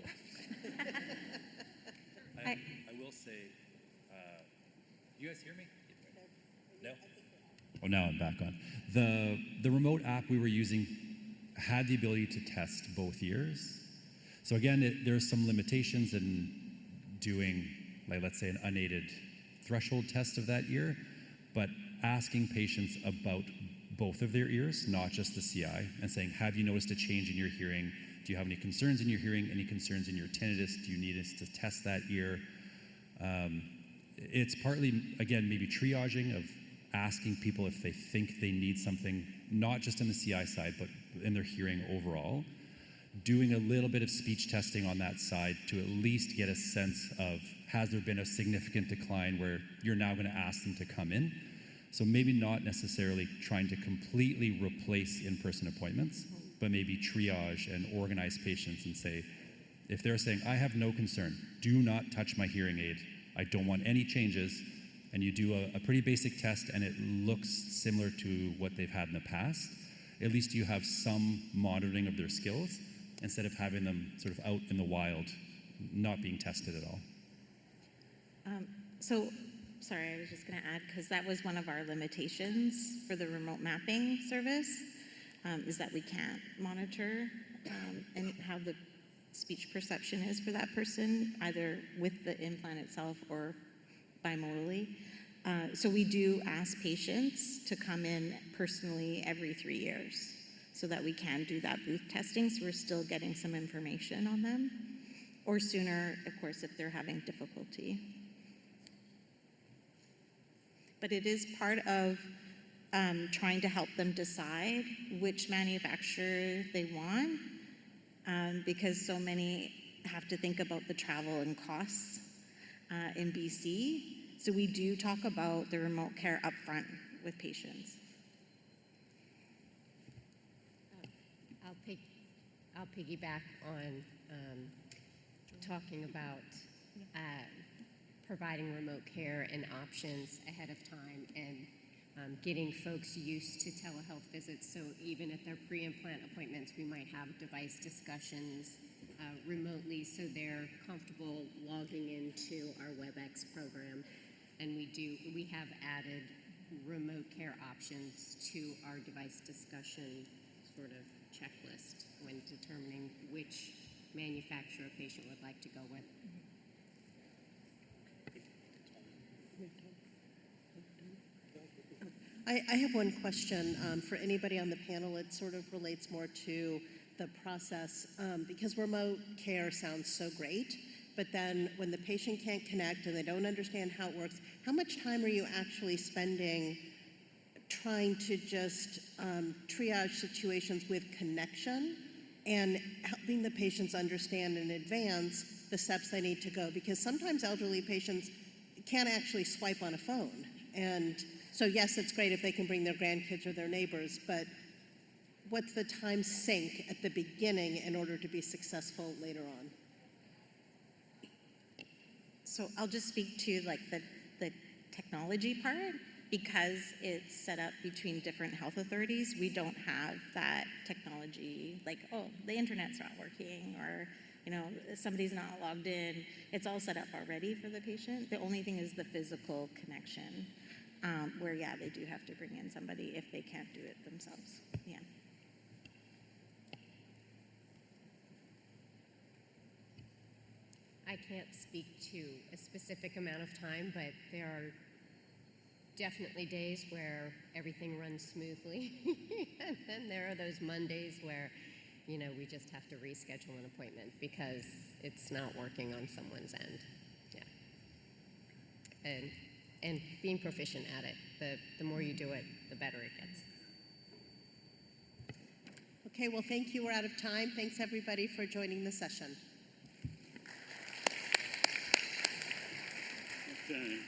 that. I will say, you guys hear me? No? Oh, now I'm back on. The remote app we were using had the ability to test both ears. So again, there's some limitations in doing, like, let's say, an unaided threshold test of that ear, but asking patients about both of their ears, not just the CI, and saying, have you noticed a change in your hearing? Do you have any concerns in your hearing? Any concerns in your tinnitus? Do you need us to test that ear? It's partly, again, maybe triaging of asking people if they think they need something, not just on the CI side, but in their hearing overall. Doing a little bit of speech testing on that side to at least get a sense of, has there been a significant decline where you're now going to ask them to come in? So maybe not necessarily trying to completely replace in-person appointments, but maybe triage and organize patients and say, if they're saying, I have no concern, do not touch my hearing aid, I don't want any changes, and you do a pretty basic test and it looks similar to what they've had in the past, at least you have some monitoring of their skills instead of having them sort of out in the wild, not being tested at all. So, sorry, I was just going to add, because that was one of our limitations for the remote mapping service, is that we can't monitor and how the speech perception is for that person, either with the implant itself or bimodally. So we do ask patients to come in personally every 3 years so that we can do that booth testing, so we're still getting some information on them, or sooner, of course, if they're having difficulty. But it is part of trying to help them decide which manufacturer they want, because so many have to think about the travel and costs in BC. So we do talk about the remote care upfront with patients. I'll piggyback on talking about providing remote care and options ahead of time, and getting folks used to telehealth visits. So even at their pre-implant appointments, we might have device discussions remotely, so they're comfortable logging into our WebEx program. And we have added remote care options to our device discussion sort of checklist when determining which manufacturer a patient would like to go with. I have one question for anybody on the panel. It sort of relates more to the process, because remote care sounds so great, but then when the patient can't connect and they don't understand how it works, how much time are you actually spending trying to just triage situations with connection and helping the patients understand in advance the steps they need to go? Because sometimes elderly patients can't actually swipe on a phone, and So yes, it's great if they can bring their grandkids or their neighbors, but what's the time sink at the beginning in order to be successful later on? So I'll just speak to like the technology part. Because it's set up between different health authorities, we don't have that technology, like, oh, the internet's not working, or, you know, somebody's not logged in. It's all set up already for the patient. The only thing is the physical connection, where, yeah, they do have to bring in somebody if they can't do it themselves. Yeah. I can't speak to a specific amount of time, but there are definitely days where everything runs smoothly. And then there are those Mondays where, you know, we just have to reschedule an appointment because it's not working on someone's end. Yeah. And being proficient at it, the more you do it, the better it gets. Okay, well, thank you. We're out of time. Thanks, everybody, for joining the session. Okay.